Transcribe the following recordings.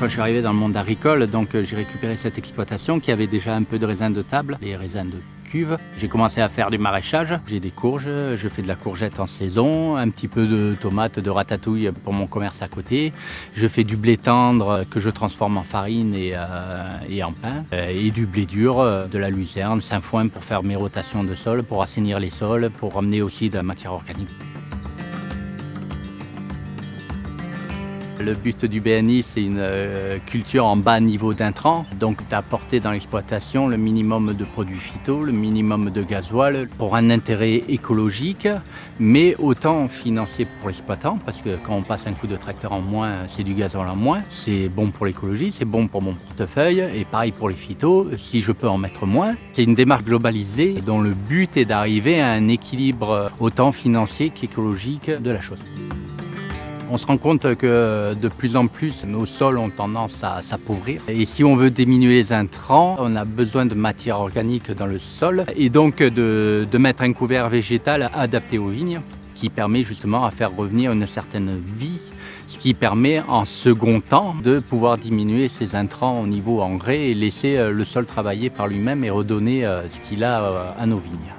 Quand je suis arrivé dans le monde agricole, j'ai récupéré cette exploitation qui avait déjà un peu de raisins de table, les raisins de cuve. J'ai commencé à faire du maraîchage. J'ai des courges, je fais de la courgette en saison, un petit peu de tomates, de ratatouille pour mon commerce à côté. Je fais du blé tendre que je transforme en farine et en pain. Et du blé dur, de la luzerne, sainfoin pour faire mes rotations de sol, pour assainir les sols, pour ramener aussi de la matière organique. Le but du BNI, c'est une culture en bas niveau d'intrants, donc d'apporter dans l'exploitation le minimum de produits phyto, le minimum de gasoil pour un intérêt écologique, mais autant financier pour l'exploitant, parce que quand on passe un coup de tracteur en moins, c'est du gasoil en moins, c'est bon pour l'écologie, c'est bon pour mon portefeuille, et pareil pour les phytos, si je peux en mettre moins. C'est une démarche globalisée dont le but est d'arriver à un équilibre autant financier qu'écologique de la chose. On se rend compte que de plus en plus, nos sols ont tendance à s'appauvrir. Et si on veut diminuer les intrants, on a besoin de matière organique dans le sol et donc de mettre un couvert végétal adapté aux vignes qui permet justement à faire revenir une certaine vie, ce qui permet en second temps de pouvoir diminuer ces intrants au niveau engrais et laisser le sol travailler par lui-même et redonner ce qu'il a à nos vignes.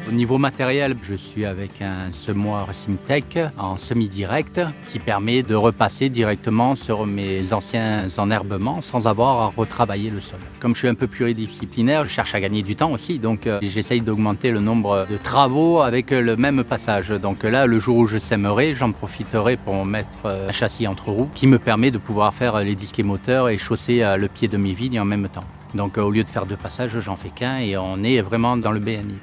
Au niveau matériel, je suis avec un semoir Simtech en semi-direct qui permet de repasser directement sur mes anciens enherbements sans avoir à retravailler le sol. Comme je suis un peu pluridisciplinaire, je cherche à gagner du temps aussi, donc j'essaye d'augmenter le nombre de travaux avec le même passage. Donc là, le jour où je sèmerai, j'en profiterai pour mettre un châssis entre roues qui me permet de pouvoir faire les disques moteurs et chausser le pied de mes vignes en même temps. Donc au lieu de faire 2 passages, j'en fais qu'un et on est vraiment dans le BNI.